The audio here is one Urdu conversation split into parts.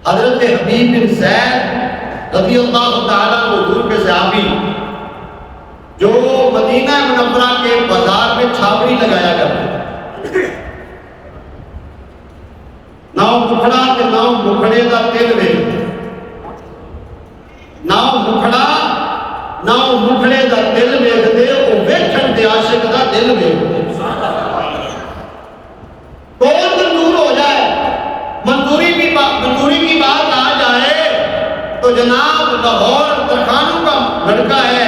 حضرت حبیب بن زید رضی اللہ تعالیٰ حضور کے صحابی جو مدینہ منورہ کے بازار میں چھاپڑی لگایا کرتے، نہ مکھڑا تے نہ مکھڑے دا تل ویکھدے، نہ مکھڑا نہ مکھڑے دا دل ویکھدے، او ویکھن تے عاشق دا دل ویکھدے۔ کون منظور ہو جائے، منظوری کی بات آ جائے تو جناب لاہور ترکھانوں کا لڑکا ہے،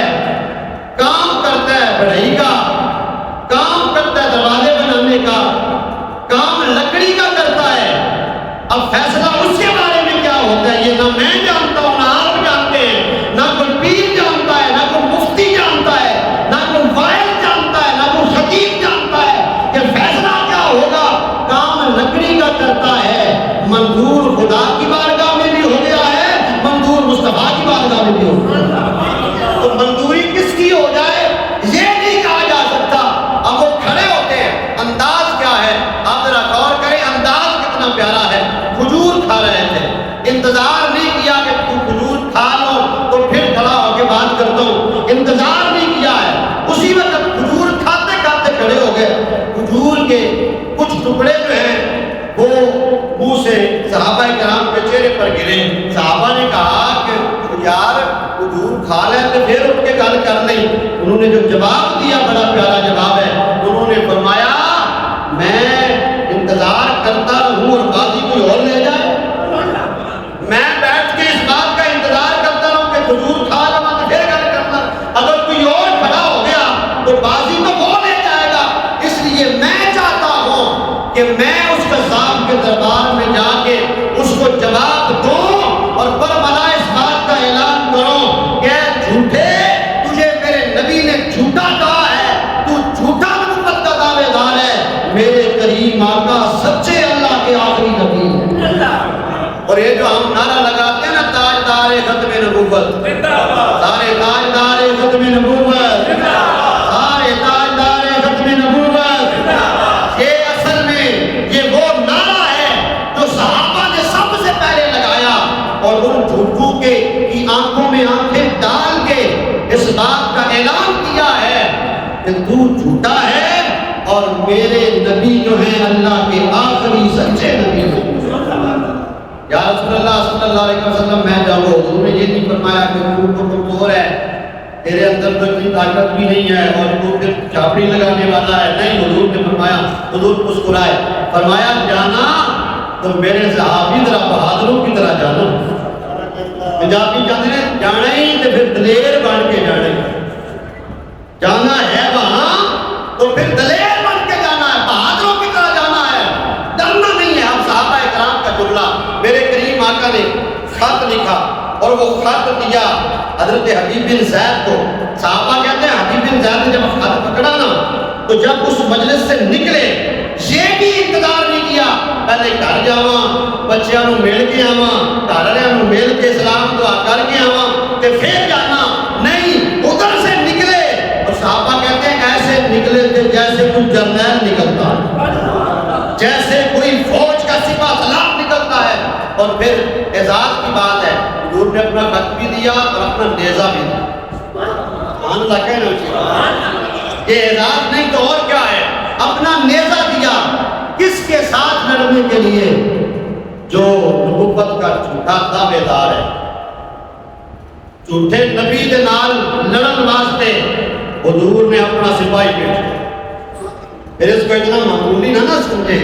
کام کرتا ہے بڑھئی کا، کام کرتا ہے دروازے بنانے کا، کام لکڑی کا کرتا ہے۔ اب فیصلہ اس کے بارے میں کیا ہوتا ہے یہ نہ میں جانتا ہوں، نہ آپ جانتے ہیں، نہ کوئی پیر جانتا ہے، نہ کوئی مفتی جانتا ہے، نہ کوئی واعظ جانتا ہے، نہ کوئی خطیب جانتا ہے کہ فیصلہ کیا ہوگا۔ کام لکڑی کا کرتا ہے، منظور خدا کی بارگاہ میں بھی ہو گیا ہے، منظور مصطفیٰ کی بارگاہ میں بھی ہو گیا۔ تو منظوری کس کی ہو جائے یہ نہیں کہا جا سکتا۔ اب وہ کھڑے ہوتے ہیں، انداز کیا ہے آپ ذرا غور کریں، انداز کتنا پیارا ہے۔ کھجور کھا رہے تھے، انتظار نہیں کیا کہ کھجور کھا لو تو پھر کھڑا ہو کے بات کرتا ہوں، انتظار نہیں کیا ہے، اسی وقت کھجور کھاتے کھاتے کھڑے ہو گئے۔ کھجور کے کچھ ٹکڑے جو ہیں وہ منہ سے صحابہ کرام کے چہرے پر گرے۔ صحابہ نے کہا کہ یار کھجور کھا لیں تو پھر اٹھ کے گل کر لیں۔ انہوں نے جو جواب دیا بڑا پیارا جواب ہے، انہوں نے فرمایا میں انتظار کرتا رہوں اور بازی کوئی اور لے جائے، میں بیٹھ کے اس بات کا انتظار کرتا رہوں کہ کھجور کھا لوں تو پھر گل کرنا، اگر کوئی اور کھڑا ہو گیا تو بازی تو وہ لے جائے گا۔ اس لیے میں چاہتا ہوں کہ میں اس قذاب کے دربار میں جا کے اس کو جواب دوں اور برملا اس بات کا اعلان کروں کہ جھوٹے تجھے میرے نبی نے جھوٹا کہا ہے، تو جھوٹا نبوت کا دعوے دار ہے، میرے کریم آقا سچے اللہ کے آخری نبی ہیں۔ اور یہ جو ہم نعرہ لگاتے ہیں نا تاجدار ختم نبوت، سارے تاجدار ختم نبوت، سارے تاجدار ختم نبوت، یہ اصل میں یہ وہ نعرہ ہے جو صحابہ نے سب سے پہلے لگایا اور ان جھوٹوں کے کی آنکھوں میں آنکھیں ڈال کے اس بات کا اعلان کیا ہے کہ تو جھوٹا ہے اور میرے نبی جو ہیں اللہ کے آخری سچے نبی ہیں۔ یا رسول اللہ صلی اللہ علیہ وسلم میں جاؤ، حضور نے یہ نہیں فرمایا کہ تو کمزور ہے، تیرے اندر تو اتنی طاقت بھی نہیں ہے اور تو پھر چھاپڑی لگانے والا ہے، نہیں، حضور نے فرمایا، حضور مسکرائے، فرمایا جانا تو میرے صحابی ذرا بہادروں کی طرح جانا، پنجابی چاہتے ہیں جانا ہی تو پھر دلیر بن کے جانا ہی، جانا ہے وہاں تو پھر دلیر بن کے جانا ہے، بہادروں کی طرح جانا ہے، ڈرنا نہیں ہے۔ اب صحابہ اکرام کا جملہ میرے کریم آقا نے خط لکھا اور وہ خط دیا حضرت حبیب بن زید کو۔ صحابہ کہتے ہیں حبیب بن زید نے جب خط پکڑا نا تو جب اس مجلس سے نکلے یہ بھی انتظار نہیں کیا پہلے گھر جاواں، بچیاں نو مل کے آواں، گھر والوں نو مل کے سلام دعا کر کے آواں تے پھر جانا، نہیں، ادھر سے نکلے اور صحابہ کہتے ہیں ایسے نکلے تھے جیسے کوئی جرنیل نکلتا ہے، جیسے کوئی فوج کا سپاہ سالار نکلتا ہے۔ اور پھر اعزاز کی بات ہے، حضور نے اپنا خط بھی دیا اور اپنا نیزہ بھی دیا۔ سبحان اللہ کہنا چاہیے، یہ اعزاز نہیں تو اور کیا ہے، اپنا نیزہ دیا کس کے ساتھ لڑنے کے لیے؟ جو نبوت کا جھوٹا دعوے دار ہے، جھوٹے نبی دے نال لڑن واسطے حضور نے اپنا سپاہی بھیجا۔ پھر اس کو اتنا معمولی نہ سمجھے،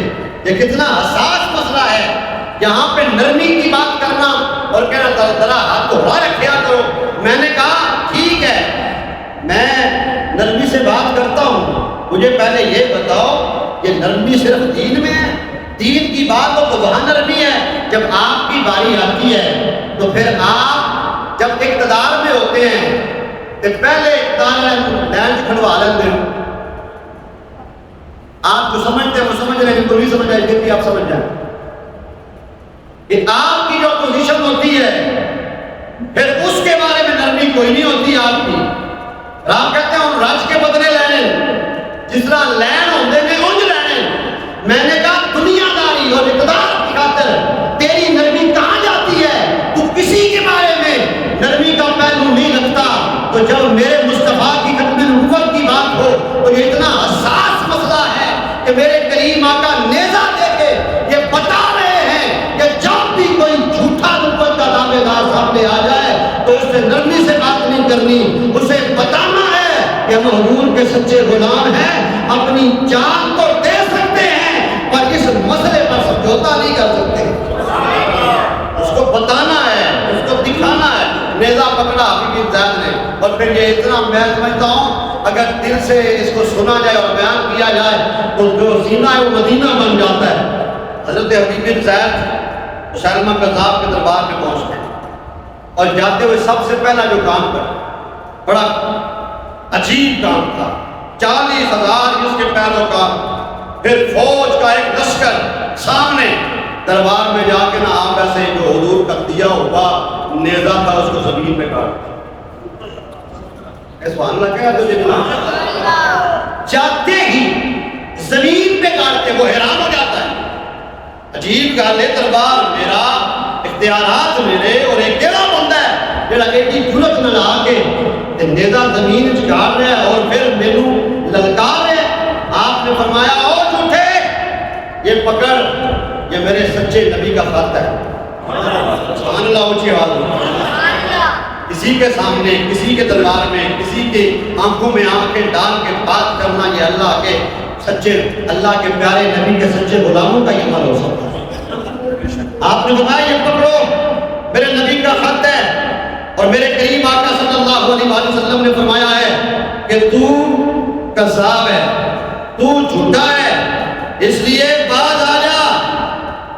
یہ کتنا حساس مسئلہ ہے۔ یہاں پہ نرمی کی بات کرنا اور کہنا ذرا ہاتھ تو ہوا رکھیا کرو۔ میں نے کہا ٹھیک ہے، میں نرمی سے بات کرتا ہوں، مجھے پہلے یہ بتاؤ یہ نرمی صرف دین میں ہے؟ دین کی بات ہو تو وہاں نرمی ہے، جب آپ کی باری آتی ہے تو پھر آپ جب اقتدار میں ہوتے ہیں تو پہلے اقتدار لینڈ کھڑوا لیتے ہیں۔ آپ جو سمجھتے ہیں وہ سمجھ رہے ہیں، تو نہیں سمجھ آئے کہ آپ سمجھ جائیں کہ آپ کی جو پوزیشن ہوتی ہے پھر اس کے بارے میں نرمی کوئی نہیں ہوتی آپ کی۔ آپ کہتے ہیں ہم رج کے بدلے لینے، جس طرح لین ہوتے ہیں انج لینے۔ میں نے کہا دنیا داری اور اقتدار کی خاطر تیری نرمی کہاں جاتی تو جب میرے مصطفیٰ کی ختم نبوت کی بات ہو تو یہ اتنا حساس مسئلہ ہے کہ میرے کریم آقا نیزہ دے کے یہ بتا رہے ہیں کہ جب بھی کوئی جھوٹا نبوت کا دعوے دار سامنے آ جائے تو اس سے نرمی سے بات نہیں کرنی، اسے بتانا ہے کہ ہم حضور کے سچے غلام ہیں، اپنی جان تو دے سکتے ہیں پر اس مسئلے پر سمجھوتا نہیں کر سکتے۔ اس کو بتانا ہے، اس کو دکھانا ہے۔ نیزہ پکڑا حبیب بن زید نے، اور پھر یہ اتنا میں سمجھتا ہوں اگر دل سے اس کو سنا جائے اور بیان کیا جائے تو جو سینہ ہے وہ مدینہ بن جاتا ہے۔ حضرت حبیب بن زید مسیلمہ کذاب کے دربار میں پہنچتے ہیں اور جاتے ہوئے سب سے پہلا جو کام کرتے بڑا عجیب کام تھا، 40,000 اس کے پیروکار، پھر فوج کا ایک لشکر سامنے دربار میں جا کے نہ آپ ایسے جو حضور کا دیا ہوا نیزہ تھا اس کو زمین پہ کاٹ سبحان اللہ کہا تو جناب جاتے ہی زمین پہ کاٹتے، وہ حیران ہو جاتا ہے، عجیب گل ہے، دربار میرا، اختیارات میرے، اور ایک کیڑا بندہ ہے جڑا ایڈی جرت نہ لا کے نیزہ زمین وچ گاڑ رہا ہے اور پھر مینوں للکار رہا ہے۔ آپ نے فرمایا او جھوٹے یہ پکڑ، یہ میرے سچے نبی کا خط ہے۔ سبحان اللہ، اونچی آواز میں کسی کے سامنے، کسی کے دربار میں، کسی کے آنکھوں میں آنکھیں ڈال کے بات کرنا، یہ اللہ کے سچے، اللہ کے پیارے نبی کے سچے غلاموں کا یہ عمل ہو سکتا ہے۔ آپ نے فرمایا یہ پکڑو میرے نبی کا خط ہے، اور میرے کریم آقا صلی اللہ علیہ وسلم نے فرمایا ہے کہ تو کذاب ہے، تو جھوٹا ہے، اس لیے باز آ جا،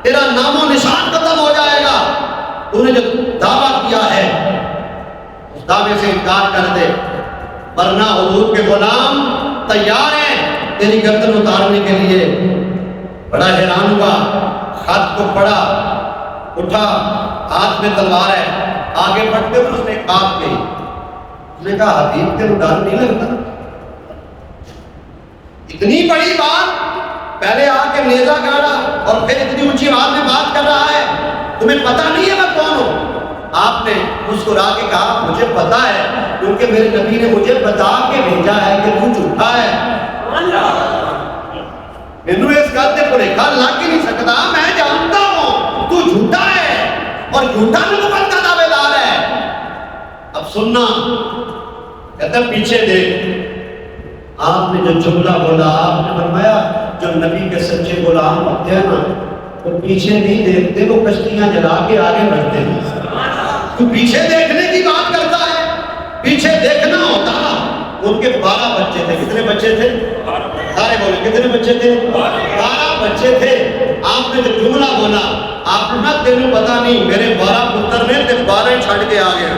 تیرا نام و نشان ختم ہو جائے گا، تو نے جو دعویٰ کیا ہے اس دعوے سے انکار کر دے، ورنہ حضور کے غلام تیار ہیں تیری گردن اتارنے کے لیے۔ بڑا حیران ہوا، خط کو پڑھا، اٹھا، ہاتھ میں تلوار ہے، آگے بڑھتے ہوئے اس نے کاٹ گئی۔ اس نے کہا حبیب تیرے ڈر نہیں لگتا؟ اتنی بڑی بات، پہلے آ کے نیزہ گاڑا اور پھر اتنی اونچی آواز میں بات کر رہا ہے، تمہیں پتہ نہیں ہے میں کون ہوں؟ آپ نے مسکرا کے کہا مجھے پتا ہے، کیونکہ میرے نبی نے مجھے بتا کے بھیجا ہے کہ تو جھوٹا ہے۔ مینوں اس گل تے بھلیکھا لگ ہی نہیں سکتا، میں جانتا ہوں تو جھوٹا ہے اور جھوٹا نبوت کا دعوے دار ہے۔ اب سننا، کہتا پیچھے دیکھ۔ آپ نے جو جملہ بولا، آپ نے فرمایا جو نبی کے سچے غلام ہوتے ہیں نا وہ پیچھے نہیں دیکھتے، وہ کشتیاں جلا کے آگے بڑھتے ہیں۔ تو پیچھے دیکھنے کی بات کرتا ہے، پیچھے دیکھنا ہوتا۔ ان کے 12 بچے تھے، کتنے بچے تھے؟ سارے بولے کتنے بچے تھے؟ 12 بچے تھے۔ آپ نے جو جملہ بولا، آپ نے نہ تینوں پتا نہیں میرے 12 پتر نے تے 12 ہی چھڑ کے آ گیا،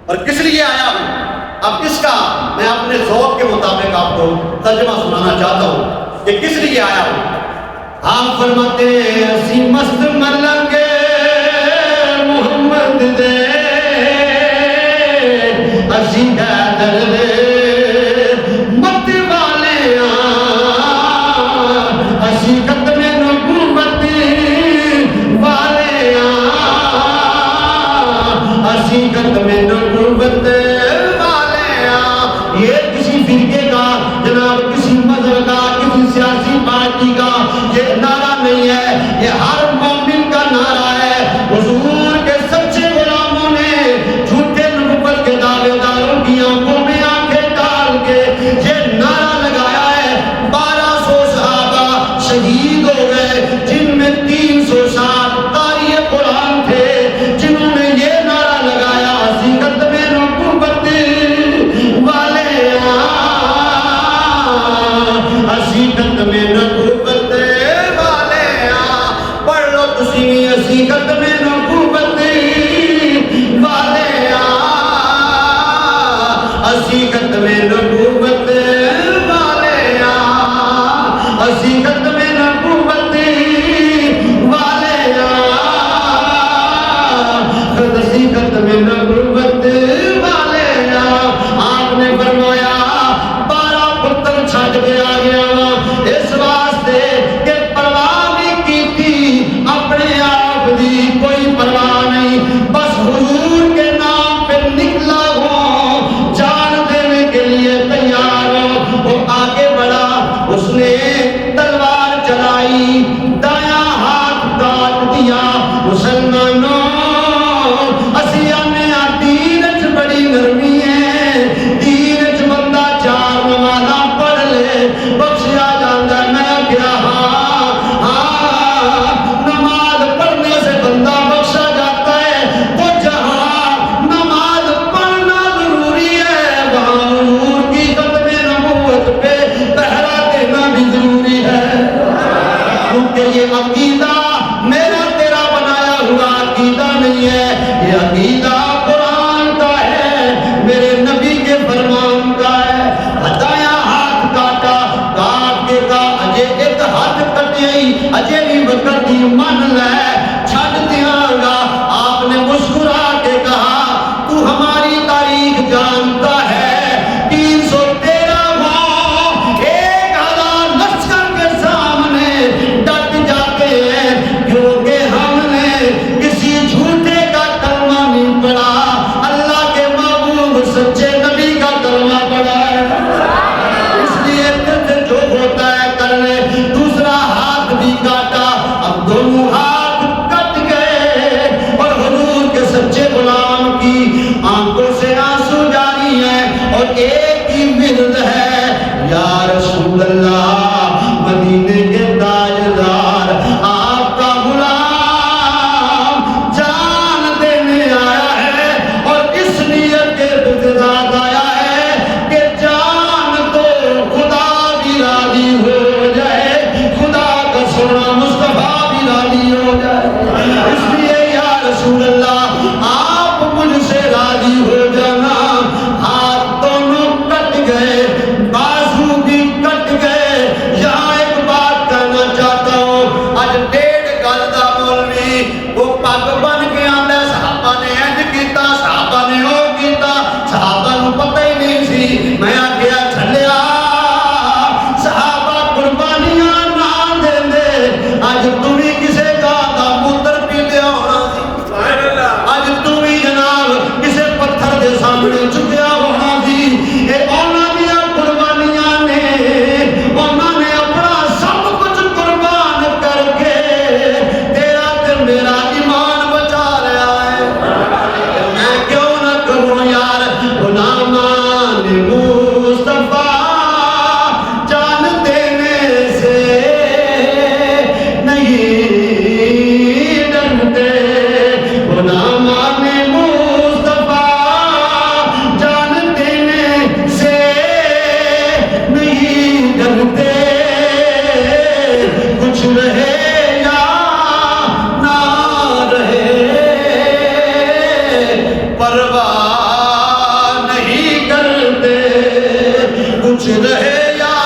اور کس لیے آیا ہوں؟ اب اس کا میں اپنے ذوق کے مطابق آپ کو ترجمہ سنانا چاہتا ہوں کہ کس لیے آیا ہوں۔ آپ فرماتے ہیں اسی مست ملنگ محمد دے اسی حیدر دے مت والے اسی ختم نبوت والے اسی ختم نبوت والے۔ یہ کسی فرقے کا، جناب کسی مذہب کا، کسی سیاسی پارٹی کا یہ نعرہ نہیں ہے، یہ ہر مومن کا نعرہ ہے۔ حضور کے سچے غلاموں نے جھوٹے نبوت کے دعوے داروں کی آنکھوں میں اجے بھی وقت دی من لے چھڈ دیاں گا. آپ نے مسکرا کے کہا تو ہماری تاریخ جانتا ہے 313 ماہ 1000 لشکر کے سامنے ڈٹ جاتے ہیں کیونکہ ہم نے کسی جھوٹے کا کلمہ نہیں پڑھا, اللہ کے محبوب سچے نبی کا کلمہ پڑھا ہے. اس لیے پھر جو ہوتا ہے کر لے. دوسرا ہاتھ بھی کاٹا, اب دونوں ہاتھ کٹ گئے اور حضور کے سچے غلام کی آنکھوں سے آنسو جاری ہیں اور ایک ہی ورد ہے, یا رسول اللہ مدینے کے تاجدار آپ کا غلام جان دینے آیا ہے اور اس نیت کے بتداد آیا ہے کہ جان تو خدا بھی راضی ہو جائے, خدا کا سونا مصطفیٰ بھی راضی ہو جائے. اس لیے یا رسول اللہ آپ مجھ سے راضی ہو جانا. ہاتھ دونوں کٹ گئے, بازو بھی کٹ گئے. یہاں ایک بات کہنا چاہتا ہوں, آج 1.5 گل دا مولوی وہ پگ بن کے آندا صحابہ نے انج کیتا, صحابہ نے او کیتا, صحابہ نوں پتہ ہی نہیں سی. میں آکھیا چھلیا صحابہ قربانیاں نہ دیندے اج تو بھی کسے گاہ دا موتر پی لیا ہونا سی. اج تو بھی جناب کسے پتھر دے سامنے چکیا ہونا سی. اے انہاں دیاں قربانیاں نے, انہاں نے اپنا سب کچھ قربان کر کے تیرا تے میرا ایمان بچا لیا ہے. میں کیوں نہ کہوں یار غلامان مصطفیٰ جان دینے سے نہیں ڈرتے, غلامان مصطفیٰ جان دینے سے نہیں ڈرتے. کچھ رہے یا نہ رہے پرواہ نہیں کرتے, کچھ رہے یا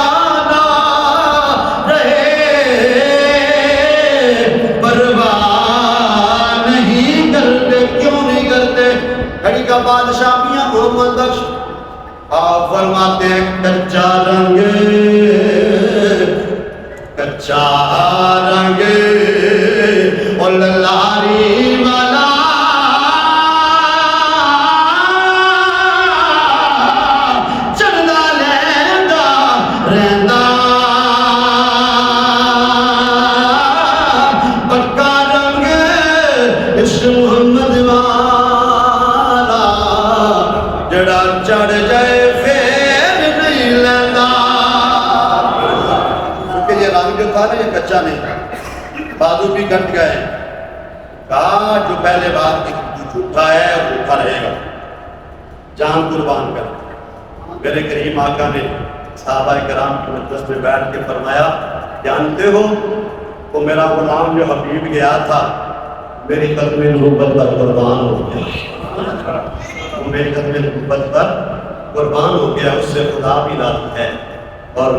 نہ رہے پرواہ نہیں کرتے. کیوں نہیں کرتے؟ گھڑی کا بادشاہ میاں محمد بخش آپ فرماتے ہیں کچا رنگ اور للاری والا چڑھدا لیندا رہندا, پکا رنگ عشق محمد والا جڑا چڑھ جائے پھر نہیں لیندا. کیونکہ یہ رنگ جو تھا نا یہ کچا نہیں تھا, بازو بھی کٹ گئے. کہا جو پہلے بات جھوٹا ہے وہ جھوٹا رہے گا, جان قربان کر. میرے کریم آقا نے صحابہ کرام کی مجلس میں بیٹھ کے فرمایا جانتے ہو وہ میرا غلام جو حبیب گیا تھا میری قدم نبوت پر قربان ہو گیا, وہ میری قدم نبوت پر قربان ہو گیا. اس سے خدا بھی راضی ہے اور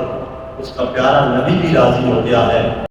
اس کا پیارا نبی بھی راضی ہو گیا ہے.